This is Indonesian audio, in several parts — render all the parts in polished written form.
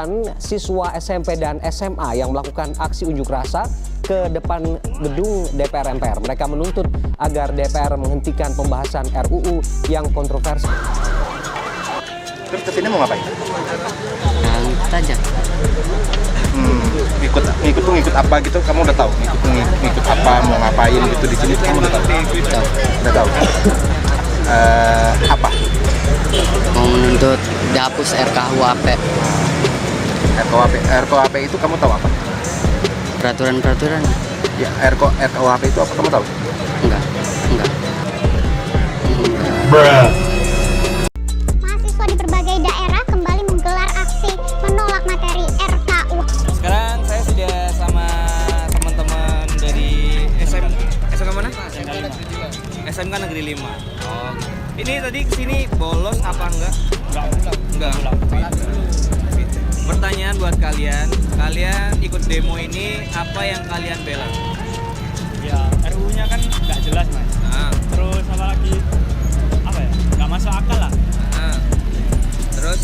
ratusan siswa SMP dan SMA yang melakukan aksi unjuk rasa ke depan gedung DPR MPR. Mereka menuntut agar DPR menghentikan pembahasan RUU yang kontroversial. Terus kesini mau ngapain? Ngikut aja. Ngikut apa gitu? Kamu udah tahu? Ngikut apa? Mau ngapain gitu di sini? Kamu udah tahu? Udah tahu. Apa? Mau menuntut dihapus RKUHP. RKUHP itu kamu tahu apa? Peraturan. Ya, RKUHP itu apa? Kamu tahu? Enggak. Mahasiswa di berbagai daerah kembali menggelar aksi menolak materi RKU. Sekarang saya sudah sama teman-teman dari SMK mana? SMK Negeri 5. Oh, gitu. Ini tadi kesini bolos apa enggak? Enggak. Pertanyaan buat kalian ikut demo ini apa yang kalian bela? Ya, RUU-nya kan nggak jelas, Mas. Terus apa lagi? Apa ya? Nggak masuk akal lah. Terus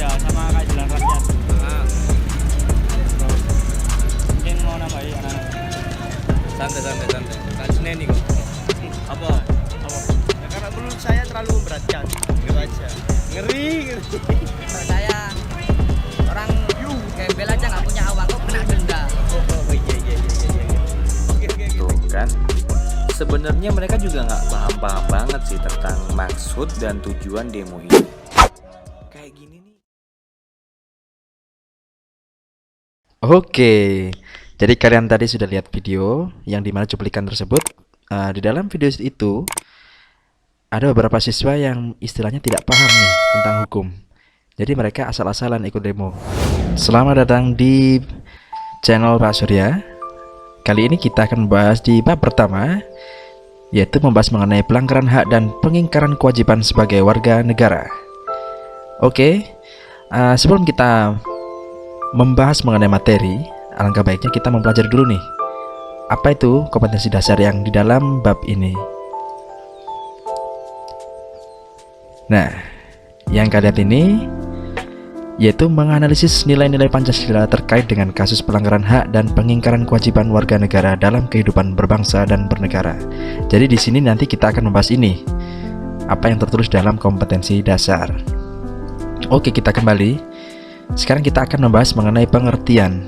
Ya sama keadilan rakyat. Terus mungkin mau nambahin anak-anak. santai. Kasih nih kok. Apa? Ya karena menurut saya terlalu memberatkan. Gitu aja. Ngeri. Saya orang gembel aja nggak punya awak kok kena denda. Iya. Oke. Tuh kan, sebenarnya mereka juga nggak paham banget sih tentang maksud dan tujuan demo ini. Kayak gini nih. Oke, jadi kalian tadi sudah lihat video yang dimana cuplikan tersebut. Di dalam video itu ada beberapa siswa yang istilahnya tidak paham nih tentang hukum. Jadi mereka asal-asalan ikut demo. Selamat datang di channel Pak Surya. Kali ini kita akan membahas di bab pertama, yaitu membahas mengenai pelanggaran hak dan pengingkaran kewajiban sebagai warga negara. Oke, sebelum kita membahas mengenai materi, alangkah baiknya kita mempelajari dulu nih, apa itu kompetensi dasar yang di dalam bab ini. Nah, yang kalian ini yaitu menganalisis nilai-nilai Pancasila terkait dengan kasus pelanggaran hak dan pengingkaran kewajiban warga negara dalam kehidupan berbangsa dan bernegara. Jadi di sini nanti kita akan membahas ini, apa yang tertulis dalam kompetensi dasar. Oke, kita kembali. Sekarang kita akan membahas mengenai pengertian.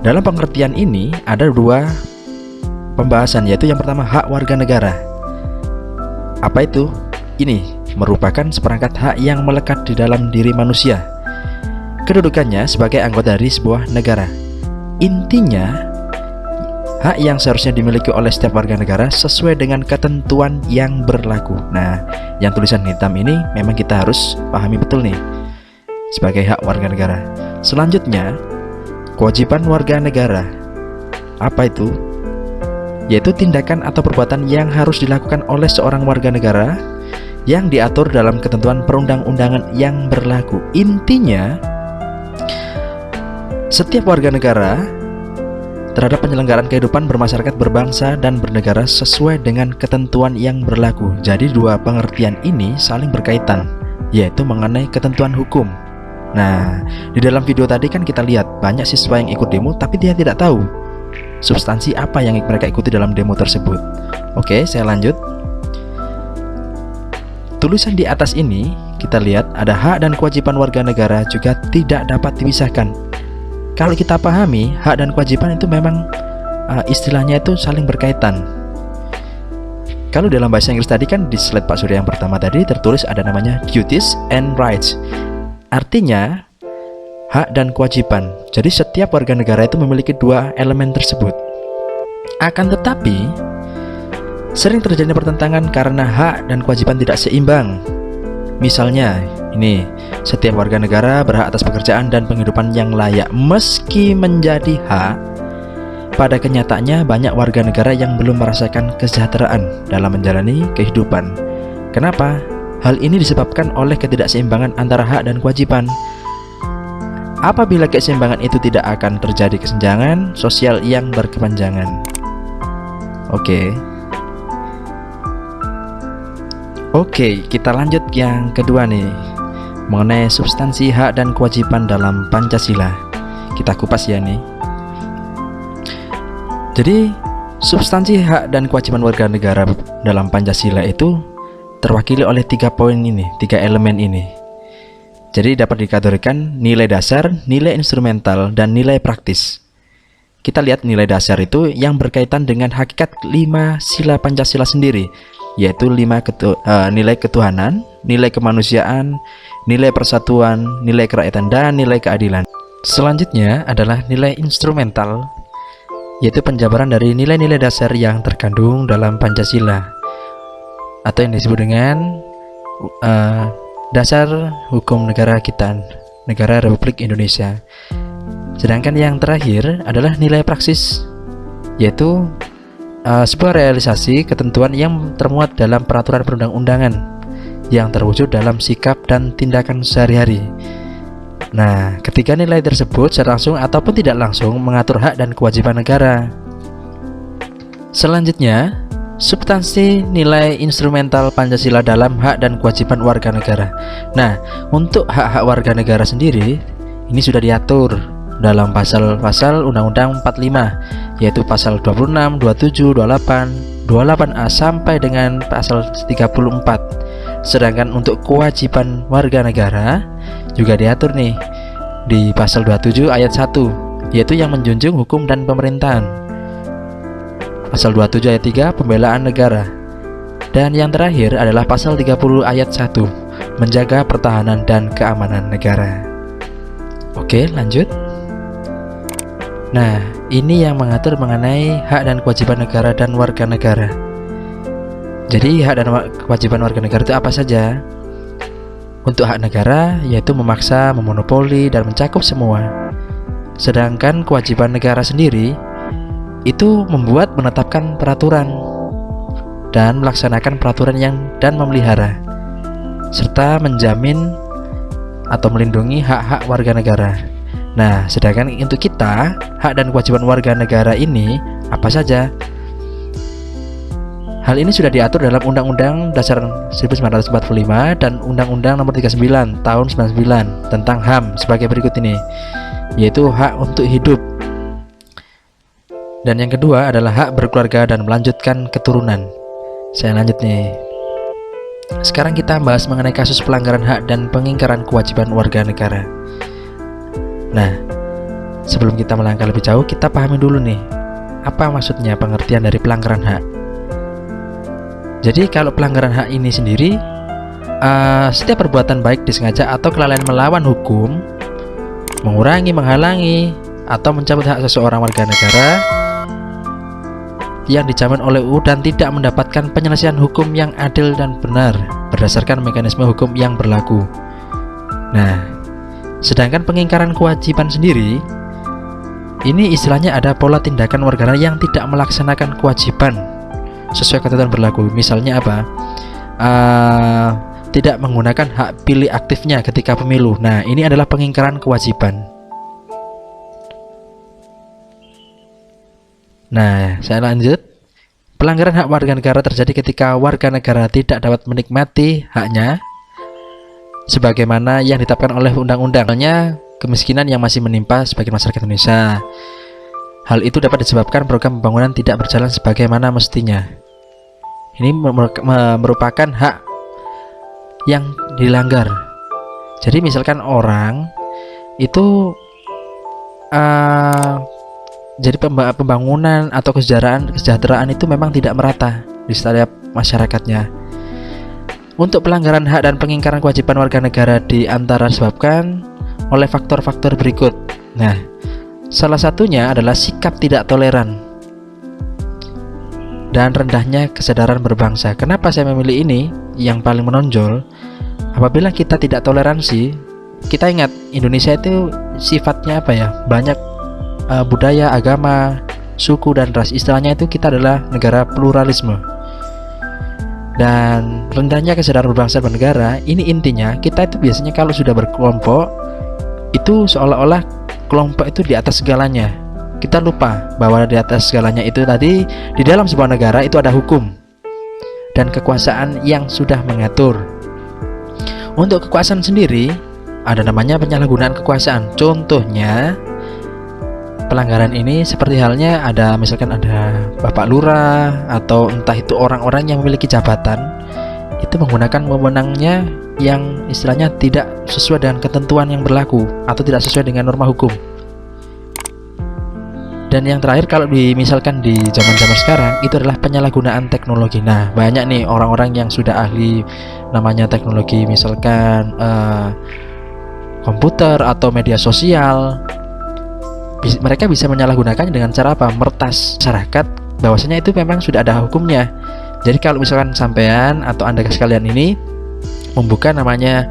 Dalam pengertian ini ada dua pembahasan, yaitu yang pertama hak warga negara. Apa itu? Ini merupakan seperangkat hak yang melekat di dalam diri manusia. Kedudukannya sebagai anggota dari sebuah negara. Intinya, hak yang seharusnya dimiliki oleh setiap warga negara sesuai dengan ketentuan yang berlaku. Nah, yang tulisan hitam ini memang kita harus pahami betul nih, sebagai hak warga negara. Selanjutnya, kewajiban warga negara. Apa itu? Yaitu tindakan atau perbuatan yang harus dilakukan oleh seorang warga negara yang diatur dalam ketentuan perundang-undangan yang berlaku. Intinya, setiap warga negara terhadap penyelenggaraan kehidupan bermasyarakat, berbangsa, dan bernegara sesuai dengan ketentuan yang berlaku. Jadi dua pengertian ini saling berkaitan, yaitu mengenai ketentuan hukum. Nah, di dalam video tadi kan kita lihat banyak siswa yang ikut demo tapi dia tidak tahu substansi apa yang mereka ikuti dalam demo tersebut. Oke, saya lanjut. Tulisan di atas ini kita lihat ada hak dan kewajiban warga negara juga tidak dapat dipisahkan. Kalau kita pahami, hak dan kewajiban itu memang istilahnya itu saling berkaitan. Kalau dalam bahasa Inggris tadi kan di slide Pak Surya yang pertama tadi tertulis ada namanya duties and rights. Artinya hak dan kewajiban. Jadi setiap warga negara itu memiliki dua elemen tersebut. Akan tetapi sering terjadi pertentangan karena hak dan kewajiban tidak seimbang. Misalnya ini, setiap warga negara berhak atas pekerjaan dan penghidupan yang layak. Meski menjadi hak, pada kenyataannya banyak warga negara yang belum merasakan kesejahteraan dalam menjalani kehidupan. Kenapa? Hal ini disebabkan oleh ketidakseimbangan antara hak dan kewajiban. Apabila keseimbangan itu tidak akan terjadi kesenjangan sosial yang berkepanjangan. Oke, kita lanjut yang kedua nih. mengenai substansi hak dan kewajiban dalam Pancasila. Kita kupas ya nih. Jadi substansi hak dan kewajiban warga negara dalam Pancasila itu terwakili oleh 3 poin ini, 3 elemen ini. Jadi dapat dikategorikan nilai dasar, nilai instrumental, dan nilai praktis. Kita lihat nilai dasar itu yang berkaitan dengan hakikat 5 sila Pancasila sendiri, yaitu nilai ketuhanan, nilai kemanusiaan, nilai persatuan, nilai kerakyatan, dan nilai keadilan. Selanjutnya adalah nilai instrumental, yaitu penjabaran dari nilai-nilai dasar yang terkandung dalam Pancasila, atau yang disebut dengan dasar hukum negara kita, negara Republik Indonesia. Sedangkan yang terakhir adalah nilai praksis, yaitu sebuah realisasi ketentuan yang termuat dalam peraturan perundang-undangan yang terwujud dalam sikap dan tindakan sehari-hari. Nah, ketiga nilai tersebut secara langsung ataupun tidak langsung mengatur hak dan kewajiban negara. Selanjutnya, substansi nilai instrumental Pancasila dalam hak dan kewajiban warga negara. Nah, untuk hak-hak warga negara sendiri, ini sudah diatur dalam pasal-pasal Undang-Undang 45, yaitu pasal 26, 27, 28, 28A sampai dengan pasal 34. Sedangkan untuk kewajiban warga negara juga diatur nih di pasal 27 ayat 1, yaitu yang menjunjung hukum dan pemerintahan. Pasal 27 ayat 3 pembelaan negara. Dan yang terakhir adalah pasal 30 ayat 1 menjaga pertahanan dan keamanan negara. Oke, lanjut. Nah, ini yang mengatur mengenai hak dan kewajiban negara dan warga negara. Jadi hak dan kewajiban warga negara itu apa saja? Untuk hak negara yaitu memaksa, memonopoli, dan mencakup semua. Sedangkan kewajiban negara sendiri itu membuat, menetapkan peraturan dan melaksanakan peraturan dan memelihara, serta menjamin atau melindungi hak-hak warga negara. Nah, sedangkan untuk kita, hak dan kewajiban warga negara ini apa saja? Hal ini sudah diatur dalam Undang-Undang Dasar 1945 dan Undang-Undang Nomor 39 Tahun 99 tentang HAM sebagai berikut ini, yaitu hak untuk hidup. Dan yang kedua adalah hak berkeluarga dan melanjutkan keturunan. Saya lanjut nih. Sekarang kita bahas mengenai kasus pelanggaran hak dan pengingkaran kewajiban warga negara. Nah, sebelum kita melangkah lebih jauh, kita pahami dulu nih, apa maksudnya pengertian dari pelanggaran hak. Jadi kalau pelanggaran hak ini sendiri, setiap perbuatan baik disengaja atau kelalaian melawan hukum, mengurangi, menghalangi, atau mencabut hak seseorang warga negara yang dijamin oleh UU dan tidak mendapatkan penyelesaian hukum yang adil dan benar berdasarkan mekanisme hukum yang berlaku. Nah, sedangkan pengingkaran kewajiban sendiri, ini istilahnya ada pola tindakan warga negara yang tidak melaksanakan kewajiban sesuai ketentuan berlaku. Misalnya apa? Tidak menggunakan hak pilih aktifnya ketika pemilu. Nah, ini adalah pengingkaran kewajiban. Nah, saya lanjut. Pelanggaran hak warga negara terjadi ketika warga negara tidak dapat menikmati haknya sebagaimana yang ditetapkan oleh undang-undang. Misalnya, kemiskinan yang masih menimpa sebagian masyarakat Indonesia. Hal itu dapat disebabkan program pembangunan tidak berjalan sebagaimana mestinya. Ini merupakan hak yang dilanggar. Jadi misalkan orang itu jadi pembangunan atau kesejahteraan itu memang tidak merata di setiap masyarakatnya. Untuk pelanggaran hak dan pengingkaran kewajiban warga negara diantara disebabkan oleh faktor-faktor berikut. Nah, salah satunya adalah sikap tidak toleran dan rendahnya kesadaran berbangsa. Kenapa saya memilih ini yang paling menonjol? Apabila kita tidak toleransi, kita ingat Indonesia itu sifatnya apa ya? Banyak budaya, agama, suku, dan ras. Istilahnya itu kita adalah negara pluralisme. Dan rendahnya kesadaran berbangsa dan negara, ini intinya kita itu biasanya kalau sudah berkelompok itu seolah-olah kelompok itu di atas segalanya. Kita lupa bahwa di atas segalanya itu tadi di dalam sebuah negara itu ada hukum dan kekuasaan yang sudah mengatur. Untuk kekuasaan sendiri ada namanya penyalahgunaan kekuasaan. Contohnya pelanggaran ini seperti halnya ada misalkan ada Bapak Lurah atau entah itu orang-orang yang memiliki jabatan itu menggunakan wewenangnya yang istilahnya tidak sesuai dengan ketentuan yang berlaku atau tidak sesuai dengan norma hukum. Dan yang terakhir, kalau misalkan di zaman-zaman sekarang itu adalah penyalahgunaan teknologi. Nah, banyak nih orang-orang yang sudah ahli namanya teknologi, misalkan komputer atau media sosial. Mereka bisa menyalahgunakannya dengan cara apa? Mertas masyarakat bahwasanya itu memang sudah ada hukumnya. Jadi kalau misalkan sampean atau Anda sekalian ini membuka namanya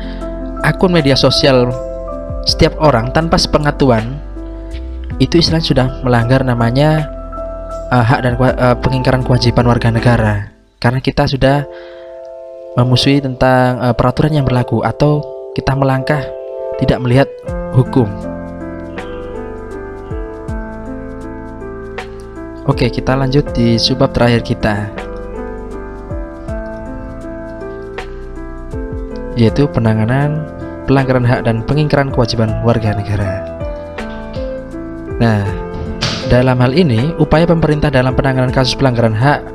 akun media sosial setiap orang tanpa sepengetahuan, itu istilahnya sudah melanggar namanya hak dan pengingkaran kewajiban warga negara, karena kita sudah memusuhi tentang peraturan yang berlaku atau kita melangkah tidak melihat hukum. Oke, kita lanjut di subbab terakhir kita, yaitu penanganan pelanggaran hak dan pengingkaran kewajiban warga negara. Nah, dalam hal ini upaya pemerintah dalam penanganan kasus pelanggaran hak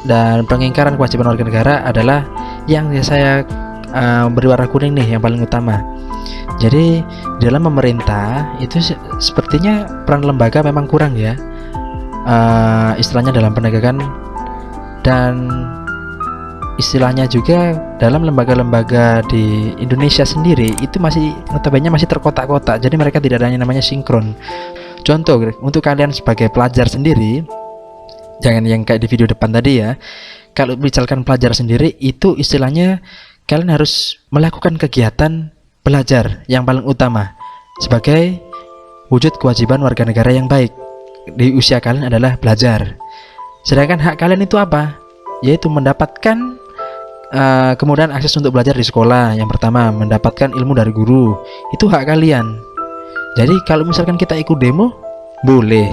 dan pengingkaran kewajiban warga negara adalah yang saya beri warna kuning nih, yang paling utama. Jadi dalam pemerintah itu sepertinya peran lembaga memang kurang ya, istilahnya dalam penegakan, dan istilahnya juga dalam lembaga-lembaga di Indonesia sendiri itu masih notabene masih terkotak-kotak. Jadi mereka tidak ada yang namanya sinkron. Contoh untuk kalian sebagai pelajar sendiri, jangan yang kayak di video depan tadi ya. Kalau misalkan pelajar sendiri itu istilahnya kalian harus melakukan kegiatan belajar yang paling utama sebagai wujud kewajiban warga negara yang baik. Di usia kalian adalah belajar. Sedangkan hak kalian itu apa? Yaitu mendapatkan kemudahan akses untuk belajar di sekolah. Yang pertama, mendapatkan ilmu dari guru. Itu hak kalian. Jadi kalau misalkan kita ikut demo, boleh.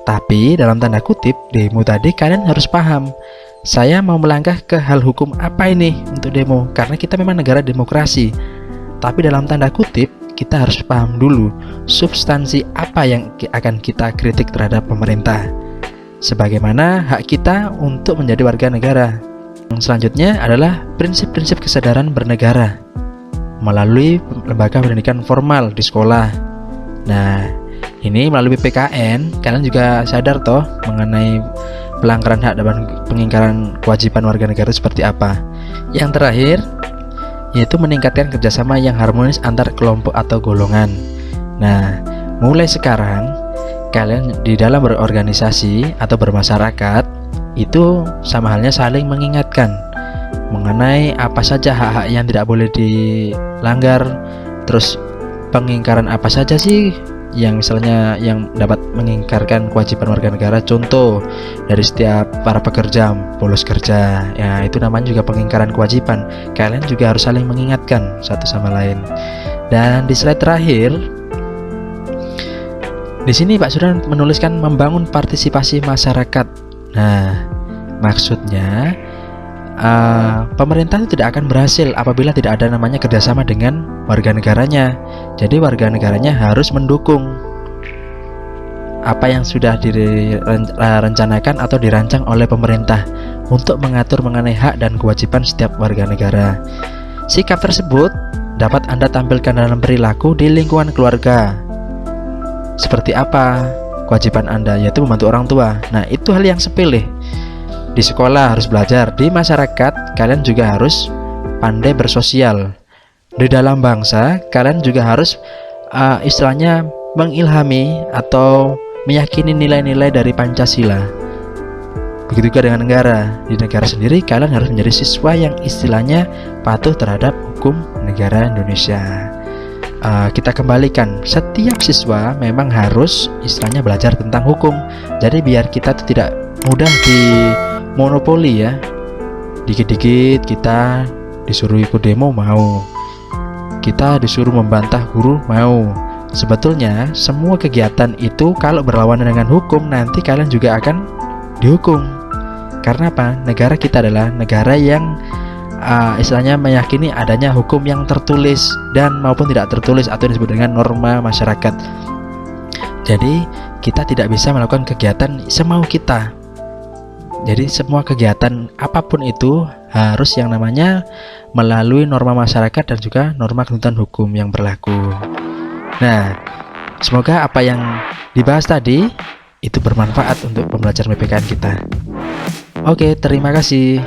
Tapi dalam tanda kutip, demo tadi kalian harus paham, saya mau melangkah ke hal hukum apa ini untuk demo, karena kita memang negara demokrasi. Tapi dalam tanda kutip, kita harus paham dulu substansi apa yang akan kita kritik terhadap pemerintah, sebagaimana hak kita untuk menjadi warga negara. Yang selanjutnya adalah prinsip-prinsip kesadaran bernegara melalui lembaga pendidikan formal di sekolah. Nah, ini melalui PKN kalian juga sadar toh mengenai pelanggaran hak dan pengingkaran kewajiban warga negara seperti apa. Yang terakhir yaitu meningkatkan kerjasama yang harmonis antar kelompok atau golongan. Nah, mulai sekarang kalian di dalam berorganisasi atau bermasyarakat itu sama halnya saling mengingatkan mengenai apa saja hak-hak yang tidak boleh dilanggar, terus pengingkaran apa saja sih yang misalnya yang dapat mengingkarkan kewajiban warga negara. Contoh dari setiap para pekerja bolos kerja, ya itu namanya juga pengingkaran kewajiban. Kalian juga harus saling mengingatkan satu sama lain. Dan di slide terakhir di sini Pak Sudan menuliskan membangun partisipasi masyarakat. Nah, maksudnya pemerintah itu tidak akan berhasil apabila tidak ada namanya kerjasama dengan warga negaranya. Jadi warga negaranya harus mendukung apa yang sudah direncanakan atau dirancang oleh pemerintah untuk mengatur mengenai hak dan kewajiban setiap warga negara. Sikap tersebut dapat Anda tampilkan dalam perilaku di lingkungan keluarga. Seperti apa kewajiban Anda, yaitu membantu orang tua. Nah, itu hal yang sepele. Di sekolah harus belajar, di masyarakat kalian juga harus pandai bersosial. Di dalam bangsa kalian juga harus istilahnya mengilhami atau meyakini nilai-nilai dari Pancasila. Begitu juga dengan negara. Di negara sendiri kalian harus menjadi siswa yang istilahnya patuh terhadap hukum negara Indonesia. Kita kembalikan, setiap siswa memang harus istilahnya belajar tentang hukum. Jadi biar kita tuh tidak mudah dimonopoli ya. Dikit-dikit kita disuruh ikut demo mau, kita disuruh membantah guru mau. Sebetulnya semua kegiatan itu kalau berlawanan dengan hukum nanti kalian juga akan dihukum. Karena apa? Negara kita adalah negara yang istilahnya meyakini adanya hukum yang tertulis dan maupun tidak tertulis atau disebut dengan norma masyarakat. Jadi kita tidak bisa melakukan kegiatan semau kita. Jadi semua kegiatan apapun itu harus yang namanya melalui norma masyarakat dan juga norma ketentuan hukum yang berlaku. Nah, semoga apa yang dibahas tadi itu bermanfaat untuk pembelajaran PPKN kita. Oke, terima kasih.